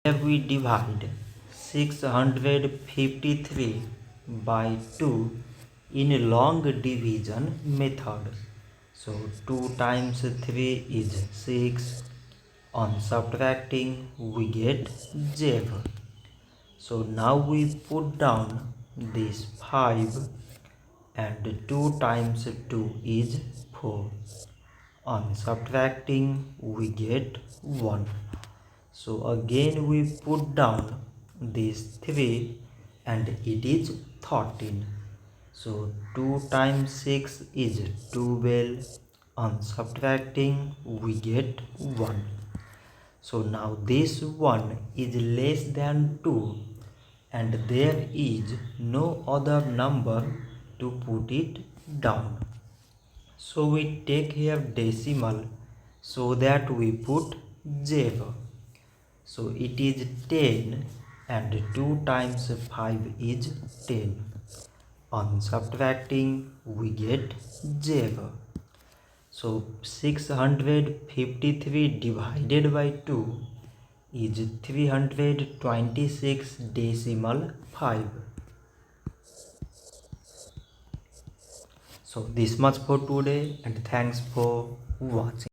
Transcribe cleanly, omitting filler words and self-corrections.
Here we divide 653 by 2 in long division method. So 2 times 3 is 6. On subtracting we get 0. So now we put down this 5 and 2 times 2 is 4. On subtracting we get 1. So again we put down this 3 and it is 13. So 2 times 6 is 12. On subtracting we get 1. So now this 1 is less than 2 and there is no other number to put it down. So we take here decimal so that we put 0. So it is 10 and 2 times 5 is 10. On subtracting we get 0. So 653 divided by 2 is 326 decimal 5. So this much for today and thanks for watching.